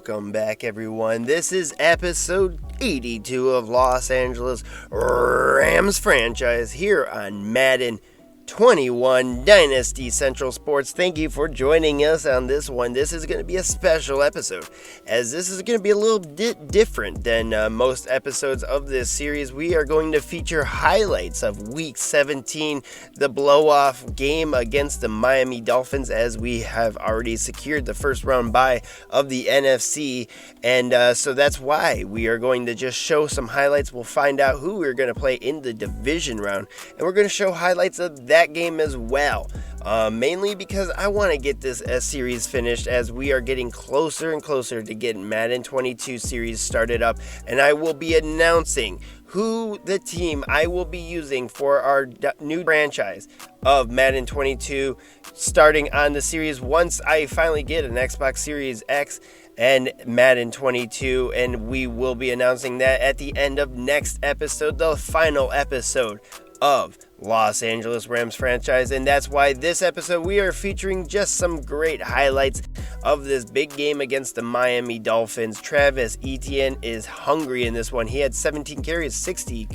Welcome back, everyone. This is episode 82 of Los Angeles Rams franchise here on Madden 21 Dynasty Central Sports. Thank you for joining us on this one. This is going to be a special episode, as this is going to be a little bit different than most episodes of this series. We are going to feature highlights of Week 17, the blow-off game against the Miami Dolphins, as we have already secured the first round bye of the NFC, and so that's why we are going to just show some highlights. We'll find out who we're going to play in the division round, and we're going to show highlights of that game as well, mainly because I want to get this series finished, as we are getting closer and closer to getting Madden 22 series started up, and I will be announcing who the team I will be using for our new franchise of Madden 22 starting on the series once I finally get an Xbox Series X and Madden 22, and we will be announcing that at the end of next episode, the final episode of Los Angeles Rams franchise. And that's why this episode we are featuring just some great highlights of this big game against the Miami Dolphins. Travis Etienne is hungry in this one. He had 17 carries, 60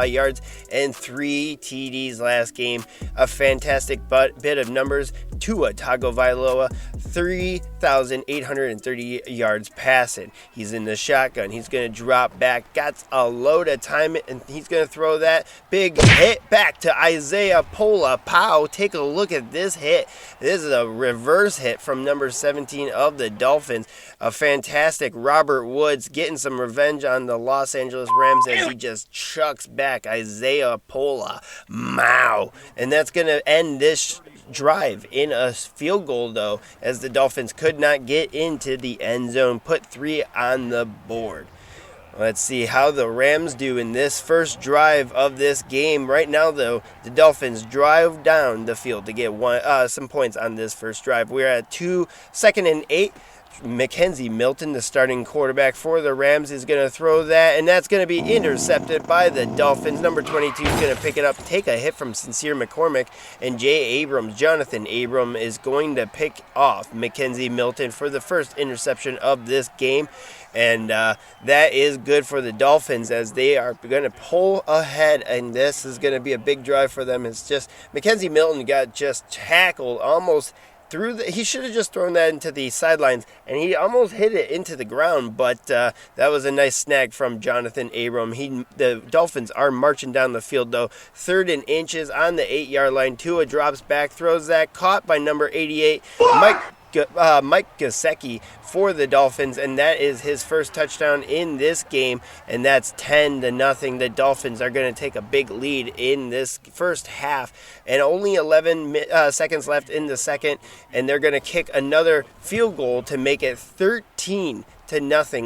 yards, and 3 TDs last game. A fantastic bit of numbers. Tua Tagovailoa, 3,830 yards passing. He's in the shotgun. He's going to drop back, got a load of time, and he's going to throw that big hit back to Isaiah Pola-Pau. Take a look at this hit. This is a reverse hit from number 17 of the Dolphins. A fantastic Robert Woods getting some revenge on the Los Angeles Rams as he just chucks back Isaiah Pola-Pau. And that's going to end this drive in a field goal, though, as the Dolphins could not get into the end zone, put 3 on the board. Let's see how the Rams do in this first drive of this game. Right now, though, the Dolphins drive down the field to get some points on this first drive. We're at 2nd and 8. Mackenzie Milton, the starting quarterback for the Rams, is going to throw that, and that's going to be intercepted by the Dolphins. Number 22 is going to pick it up, take a hit from Sincere McCormick, and Jonathan Abram is going to pick off Mackenzie Milton for the first interception of this game. And that is good for the Dolphins, as they are going to pull ahead, and this is going to be a big drive for them. It's just Mackenzie Milton got just tackled almost through he should have just thrown that into the sidelines, and he almost hit it into the ground, but that was a nice snag from Jonathan Abram. The Dolphins are marching down the field, though. 3rd and inches on the 8-yard line. Tua drops back, throws that, caught by number 88, Mike Gesicki for the Dolphins, and that is his first touchdown in this game, and that's 10-0. The Dolphins are going to take a big lead in this first half, and only 11 seconds left in the second, and they're going to kick another field goal to make it 13-0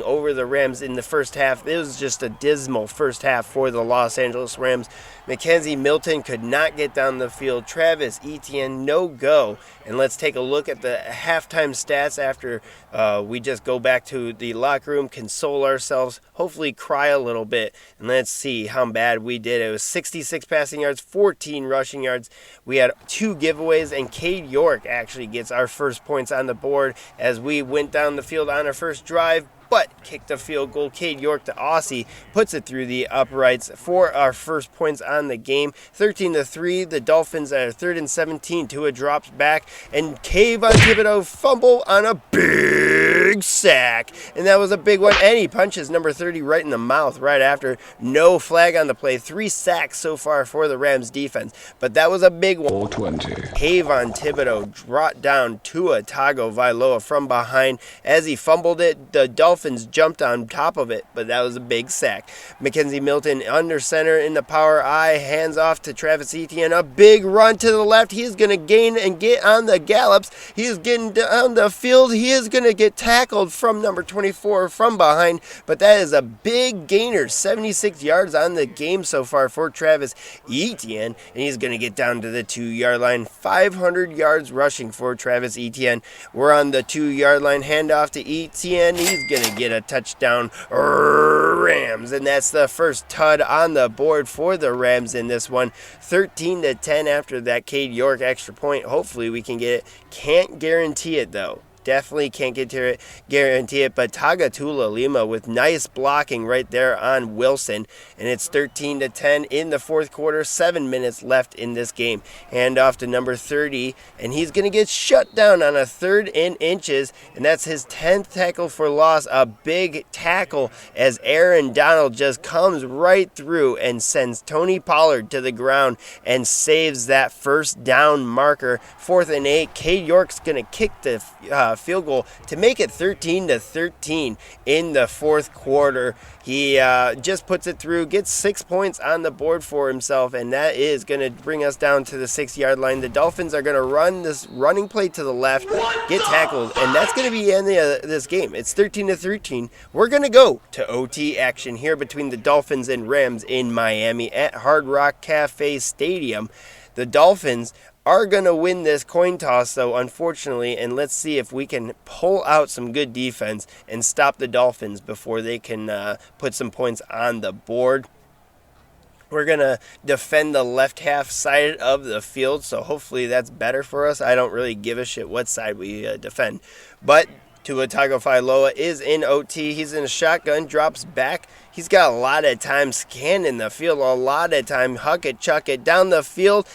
over the Rams in the first half. It was just a dismal first half for the Los Angeles Rams. Mackenzie Milton could not get down the field. Travis Etienne, no go. And let's take a look at the halftime stats after we just go back to the locker room, console ourselves, hopefully cry a little bit, and let's see how bad we did. It was 66 passing yards, 14 rushing yards. We had 2 giveaways, and Cade York actually gets our first points on the board as we went down the field on our first drive, but kicked a field goal. Cade York, the Aussie, puts it through the uprights for our first points on the game. 13-3, the Dolphins are 3rd and 17. Tua drops back, and Kayvon Thibodeaux fumble on a big sack, and that was a big one, and he punches number 30 right in the mouth right after. No flag on the play. 3 sacks so far for the Rams defense, but that was a big one. 420. Kayvon Thibodeaux brought down Tua Tagovailoa from behind as he fumbled it. The Dolphins jumped on top of it, but that was a big sack. Mackenzie Milton under center in the power I, hands off to Travis Etienne. A big run to the left. He is going to gain and get on the gallops. He is getting down the field. He is going to get tackled from number 24 from behind, but that is a big gainer. 76 yards on the game so far for Travis Etienne, and he's going to get down to the 2-yard line. 500 yards rushing for Travis Etienne. We're on the 2-yard line. Handoff to Etienne. He's going to get a touchdown, Rams, and that's the first TUD on the board for the Rams in this one. 13-10 after that Cade York extra point. Hopefully we can get it. Can't guarantee it, though. definitely can't guarantee it, but Tagatula Lima with nice blocking right there on Wilson, and it's 13-10 in the fourth quarter, 7 minutes left in this game. Hand off to number 30, and he's going to get shut down on a 3rd and inches, and that's his 10th tackle for loss. A big tackle as Aaron Donald just comes right through and sends Tony Pollard to the ground and saves that first down marker. 4th and 8. Cade York's going to kick the field goal to make it 13-13 in the fourth quarter. He just puts it through, gets 6 points on the board for himself, and that is going to bring us down to the 6-yard line. The Dolphins are going to run this running play to the left, get tackled, and that's going to be the end of this game. It's 13-13. We're going to go to OT action here between the Dolphins and Rams in Miami at Hard Rock Cafe Stadium. The Dolphins are going to win this coin toss, though, unfortunately, and let's see if we can pull out some good defense and stop the Dolphins before they can put some points on the board. We're going to defend the left half side of the field, so hopefully that's better for us. I don't really give a shit what side we defend. But Tua Tagovailoa is in OT. He's in a shotgun, drops back. He's got a lot of time scanning the field, a lot of time huck it, chuck it down the field.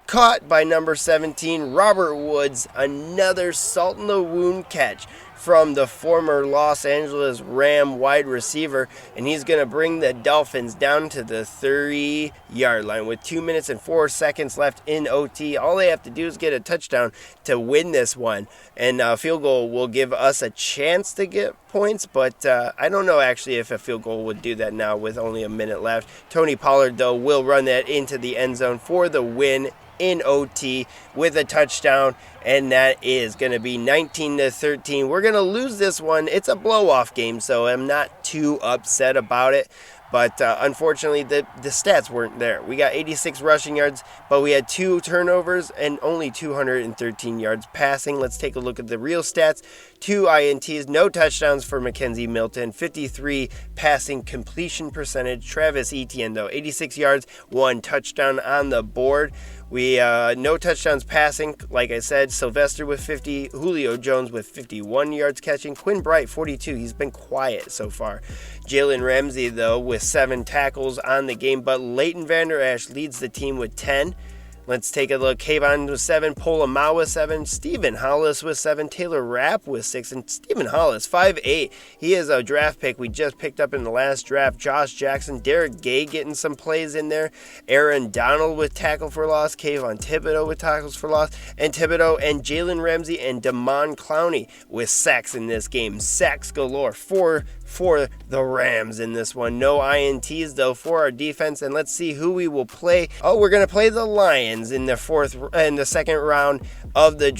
Caught by number 17, Robert Woods, another salt in the wound catch from the former Los Angeles Ram wide receiver, and he's going to bring the Dolphins down to the 30-yard line with 2 minutes and 4 seconds left in OT. All they have to do is get a touchdown to win this one, and a field goal will give us a chance to get points, but I don't know actually if a field goal would do that now with only a minute left. Tony Pollard, though, will run that into the end zone for the win in OT with a touchdown, and that is going to be 19-13. We're going to lose this one. It's a blow-off game, so I'm not too upset about it. But unfortunately, the stats weren't there. We got 86 rushing yards, but we had 2 turnovers and only 213 yards passing. Let's take a look at the real stats. 2 INTs, no touchdowns for Mackenzie Milton, 53 passing completion percentage. Travis Etienne, though, 86 yards, 1 touchdown on the board. We no touchdowns passing, like I said. Sylvester with 50, Julio Jones with 51 yards catching, Quinn Bright 42. He's been quiet so far. Jalen Ramsey, though, with 7 tackles on the game, but Leighton Vander Esch leads the team with 10. Let's take a look. Kayvon with 7, Pola-Mao with 7, Stephen Hollis with 7, Taylor Rapp with 6, and Stephen Hollis, 5'8". He is a draft pick we just picked up in the last draft. Josh Jackson, Derek Gay getting some plays in there. Aaron Donald with tackle for loss, Kayvon Thibodeau with tackles for loss, and Thibodeau and Jalen Ramsey and Damon Clowney with sacks in this game. Sacks galore for the Rams in this one. No INTs, though, for our defense, and let's see who we will play. Oh, we're going to play the Lions in the second round of the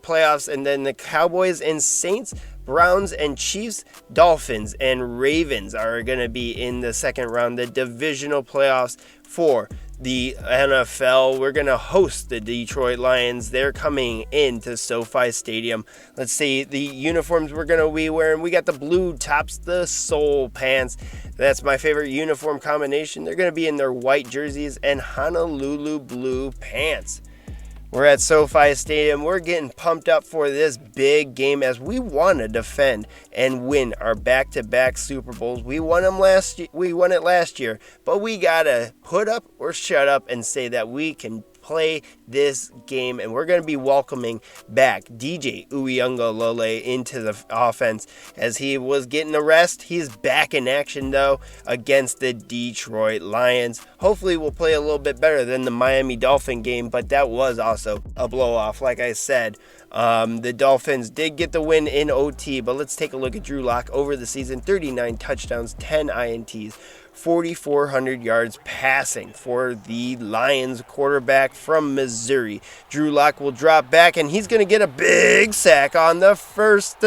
playoffs, and then the Cowboys and Saints, Browns and Chiefs, Dolphins and Ravens are going to be in the second round, the divisional playoffs for the NFL. We're going to host the Detroit Lions. They're coming into SoFi Stadium. Let's see the uniforms we're going to be wearing. We got the blue tops, the soul pants. That's my favorite uniform combination. They're going to be in their white jerseys and Honolulu blue pants. We're at SoFi Stadium. We're getting pumped up for this big game as we want to defend and win our back-to-back Super Bowls. We won it last year, but we gotta put up or shut up and say that we can play this game, and we're going to be welcoming back DJ Uiagalelei into the offense as he was getting a rest. He's back in action, though, against the Detroit Lions. Hopefully we'll play a little bit better than the Miami Dolphin game, but that was also a blow-off, like I said. The Dolphins did get the win in OT, but let's take a look at Drew Lock over the season. 39 touchdowns, 10 INTs, 4,400 yards passing for the Lions quarterback from Missouri. Drew Lock will drop back, and he's going to get a big sack on the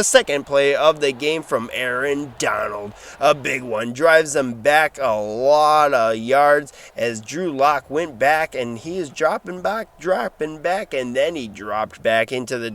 second play of the game from Aaron Donald. A big one. Drives them back a lot of yards as Drew Lock went back, and he is dropping back, and then he dropped back into the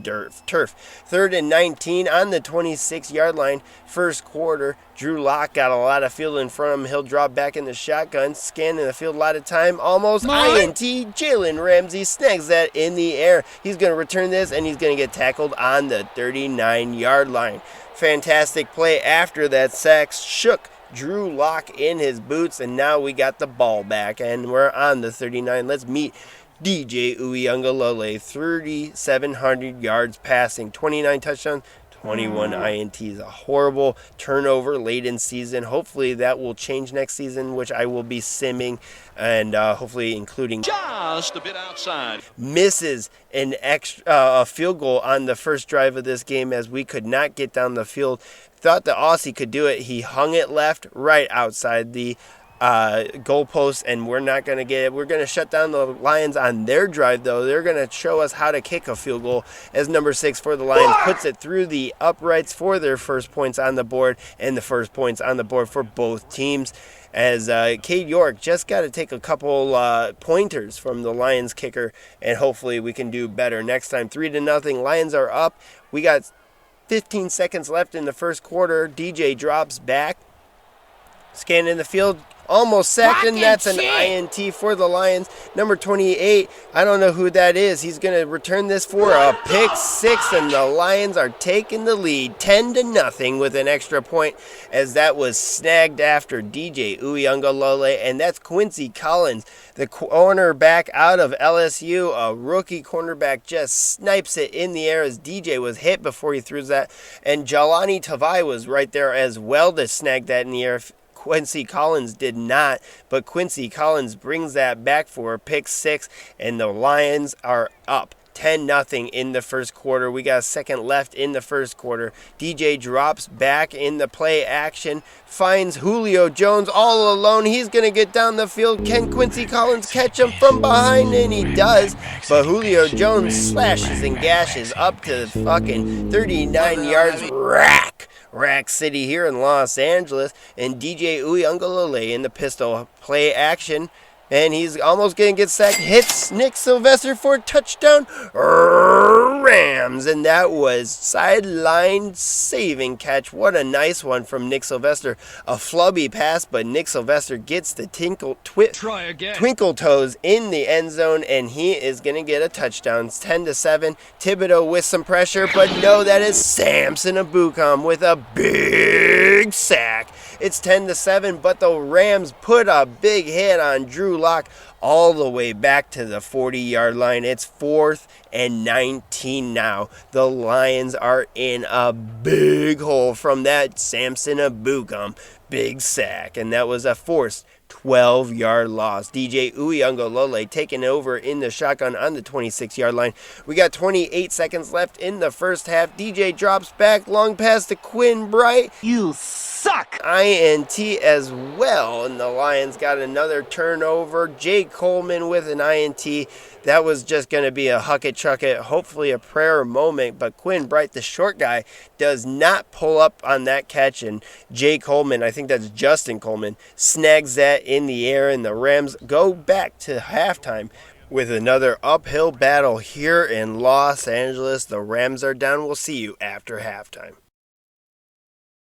turf. 3rd and 19 on the 26-yard line. First quarter, Drew Lock got a lot of field in front of him. He'll drop drop back in the shotgun, scanning the field a lot of time, almost INT. Jalen Ramsey snags that in the air. He's going to return this, and he's going to get tackled on the 39-yard line. Fantastic play after that sack shook Drew Lock in his boots, and now we got the ball back, and we're on the 39. Let's meet DJ Uiagalelei, 3,700 yards passing, 29 touchdowns, 21 INTs. A horrible turnover late in season. Hopefully that will change next season, which I will be simming, and hopefully including just a bit outside. Misses an a field goal on the first drive of this game as we could not get down the field. Thought the Aussie could do it. He hung it left, right outside the goalpost, and we're not going to get it. We're going to shut down the Lions on their drive, though. They're going to show us how to kick a field goal as number 6 for the Lions puts it through the uprights for their first points on the board, and the first points on the board for both teams. As Cade York just got to take a couple pointers from the Lions kicker, and hopefully we can do better next time. 3-0. Lions are up. We got 15 seconds left in the first quarter. DJ drops back, scanning the field, almost sacked, and that's an INT for the Lions. Number 28, I don't know who that is. He's going to return this for a pick 6, and the Lions are taking the lead 10-0 with an extra point, as that was snagged after DJ Uiagalelei, and that's Quincy Collins, the cornerback out of LSU. A rookie cornerback just snipes it in the air as DJ was hit before he threw that, and Jelani Tavai was right there as well to snag that in the air. Quincy Collins did not, but Quincy Collins brings that back for a pick 6, and the Lions are up 10-0 in the first quarter. We got a second left in the first quarter. DJ drops back in the play action, finds Julio Jones all alone. He's going to get down the field. Can Quincy Collins catch him from behind? And he does, but Julio Jones slashes and gashes up to the fucking 39 yards. Rack City here in Los Angeles, and DJ Uiagalelei in the pistol play action, and he's almost going to get sacked. Hits Nick Sylvester for a touchdown. Rams, and that was sideline saving catch. What a nice one from Nick Sylvester. A flubby pass, but Nick Sylvester gets the twinkle toes in the end zone, and he is going to get a touchdown. It's 10-7. Thibodeau with some pressure, but no, that is Samson Ebukam with a big sack. It's 10-7, but the Rams put a big hit on Drew Lock all the way back to the 40-yard line. It's 4th and 19 now. The Lions are in a big hole from that Samson Ebukam big sack, and that was a forced 12-yard loss. DJ Uiagalelei taking over in the shotgun on the 26-yard line. We got 28 seconds left in the first half. DJ drops back, long pass to Quinn Bright. You suck! INT as well, and the Lions got another turnover. Jay Coleman with an INT. That was just going to be a huck it, chuck it, hopefully a prayer moment, but Quinn Bright, the short guy, does not pull up on that catch, and Jay Coleman, I think that's Justin Coleman, snags that in the air, and the Rams go back to halftime with another uphill battle here in Los Angeles. The Rams are down. We'll see you after halftime.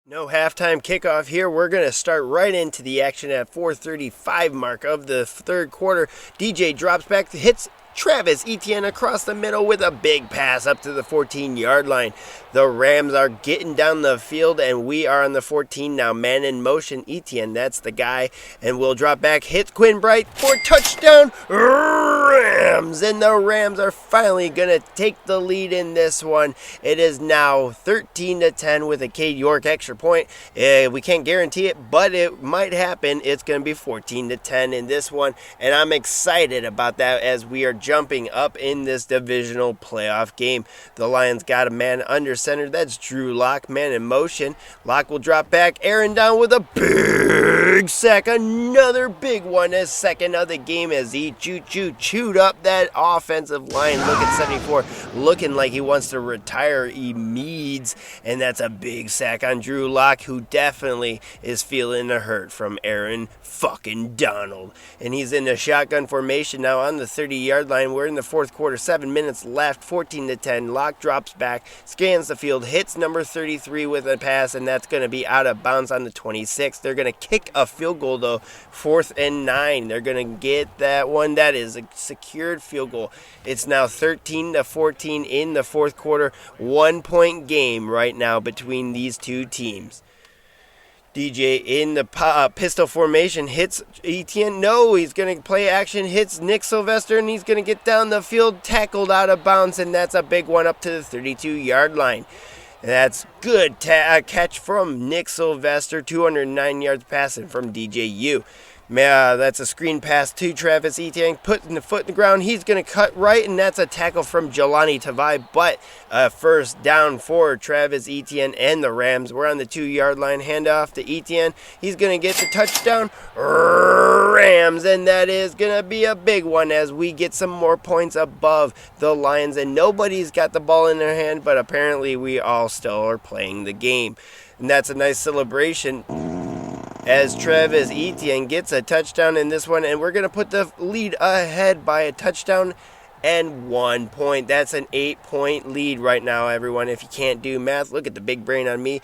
No halftime kickoff here. We're going to start right into the action at 4:35 mark of the third quarter. DJ drops back, hits Travis Etienne across the middle with a big pass up to the 14-yard line. The Rams are getting down the field, and we are on the 14 now. Man in motion, Etienne, that's the guy. And we'll drop back, hits Quinn Bright for touchdown. Rams! And the Rams are finally going to take the lead in this one. It is now 13-10 with a Cade York extra point. We can't guarantee it, but it might happen. It's going to be 14-10 in this one, and I'm excited about that as we are jumping up in this divisional playoff game. The Lions got a man under center. That's Drew Lock, man in motion. Lock will drop back. Aaron down with a big sack. Another big one, as second of the game as he choo-choo-choo chewed up that offensive line. Look at 74, looking like he wants to retire immediately, and that's a big sack on Drew Lock, who definitely is feeling the hurt from Aaron fucking Donald. And he's in the shotgun formation now on the 30-yard line. We're in the fourth quarter, 7 minutes left, 14-10. Lock drops back, scans the field, hits number 33 with a pass, and that's going to be out of bounds on the 26. They're going to kick a field goal, though, 4th and 9. They're going to get that one. That is a secured field goal. It's now 13-14 in the fourth quarter. 1-point game right now between these two teams. DJ in the pistol formation hits Etienne. No, he's going to play action, hits Nick Sylvester, and he's going to get down the field, tackled out of bounds, and that's a big one up to the 32-yard line. That's good catch from Nick Sylvester, 209 yards passing from DJU. That's a screen pass to Travis Etienne, putting the foot in the ground. He's going to cut right, and that's a tackle from Jelani Tavai. But first down for Travis Etienne and the Rams. We're on the 2-yard line. Handoff to Etienne. He's going to get the touchdown. Rams, and that is going to be a big one as we get some more points above the Lions. And nobody's got the ball in their hand, but apparently we all still are playing the game. And that's a nice celebration as Travis Etienne gets a touchdown in this one, and we're going to put the lead ahead by a touchdown and 1 point. That's an 8-point lead right now, everyone. If you can't do math, look at the big brain on me.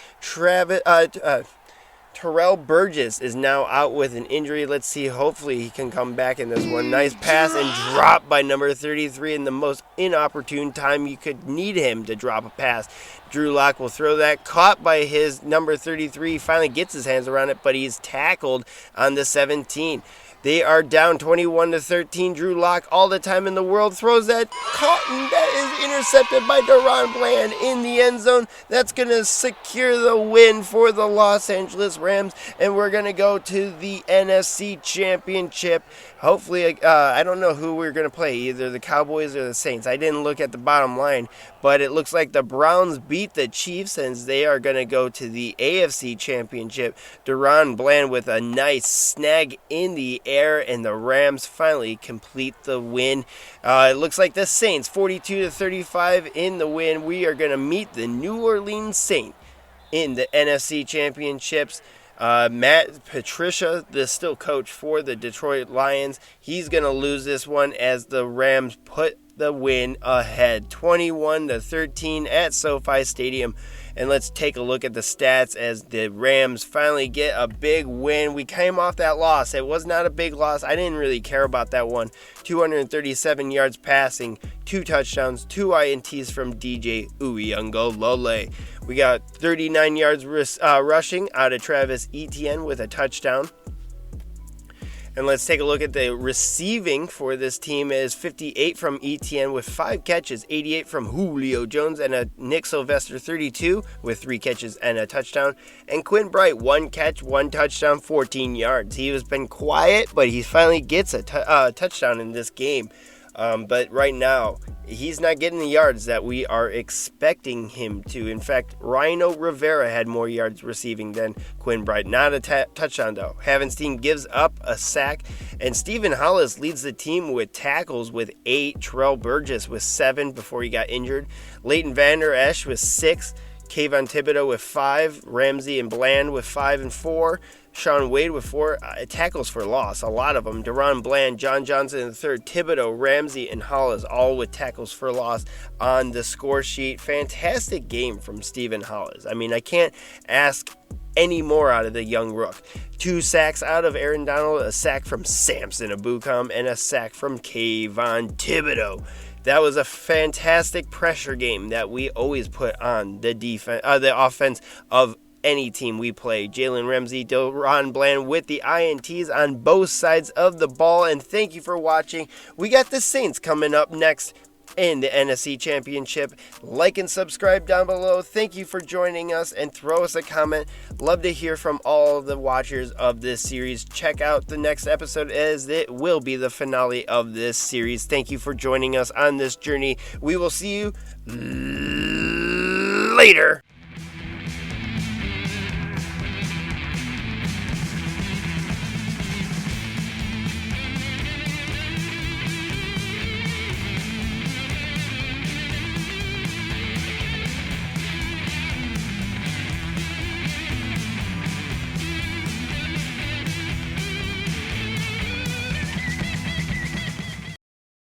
Terrell Burgess is now out with an injury. Let's see. Hopefully he can come back in this one. Nice pass and drop by number 33 in the most inopportune time you could need him to drop a pass. Drew Lock will throw that. Caught by his number 33. He finally gets his hands around it, but he's tackled on the 17. They are down 21-13. Drew Lock, all the time in the world, throws that caught, and that is intercepted by DaRon Bland in the end zone. That's going to secure the win for the Los Angeles Rams, and we're going to go to the NFC Championship. Hopefully, I don't know who we're going to play, either the Cowboys or the Saints. I didn't look at the bottom line, but it looks like the Browns beat the Chiefs, and they are going to go to the AFC Championship. DaRon Bland with a nice snag in the air, and the Rams finally complete the win. It looks like the Saints, 42-35 in the win. We are going to meet the New Orleans Saints in the NFC Championships. Matt Patricia, the still coach for the Detroit Lions, he's going to lose this one as the Rams put the win ahead, 21-13 at SoFi Stadium. And let's take a look at the stats as the Rams finally get a big win. We came off that loss. It was not a big loss. I didn't really care about that one. 237 yards passing, 2 touchdowns, 2 INTs from DJ Uyunglele. We got 39 yards rushing out of Travis Etienne with a touchdown. And let's take a look at the receiving for this team. Is 58 from Etienne with 5 catches, 88 from Julio Jones, and a Nick Sylvester 32 with 3 catches and a touchdown. And Quinn Bright, 1 catch, 1 touchdown, 14 yards. He has been quiet, but he finally gets a touchdown in this game. But right now, he's not getting the yards that we are expecting him to. In fact, Rhino Rivera had more yards receiving than Quinn Bright. Not a touchdown, though. Havenstein gives up a sack, and Stephen Hollis leads the team with tackles with 8. Terrell Burgess with 7 before he got injured. Leighton Vander Esch with 6. Kayvon Thibodeau with 5. Ramsey and Bland with 5 and 4. Sean Wade with 4 tackles for loss, a lot of them. DaRon Bland, John Johnson in the 3rd, Thibodeau, Ramsey, and Hollis all with tackles for loss on the score sheet. Fantastic game from Stephen Hollis. I mean, I can't ask any more out of the young rook. 2 sacks out of Aaron Donald, a sack from Samson Ebukam, and a sack from Kayvon Thibodeau. That was a fantastic pressure game that we always put on the defense, the offense of any team we play. Jalen Ramsey, DaRon Bland with the INTs on both sides of the ball. And thank you for watching. We got the Saints coming up next in the NFC Championship. Like and subscribe down below. Thank you for joining us, and throw us a comment. Love to hear from all of the watchers of this series. Check out the next episode, as it will be the finale of this series. Thank you for joining us on this journey. We will see you later.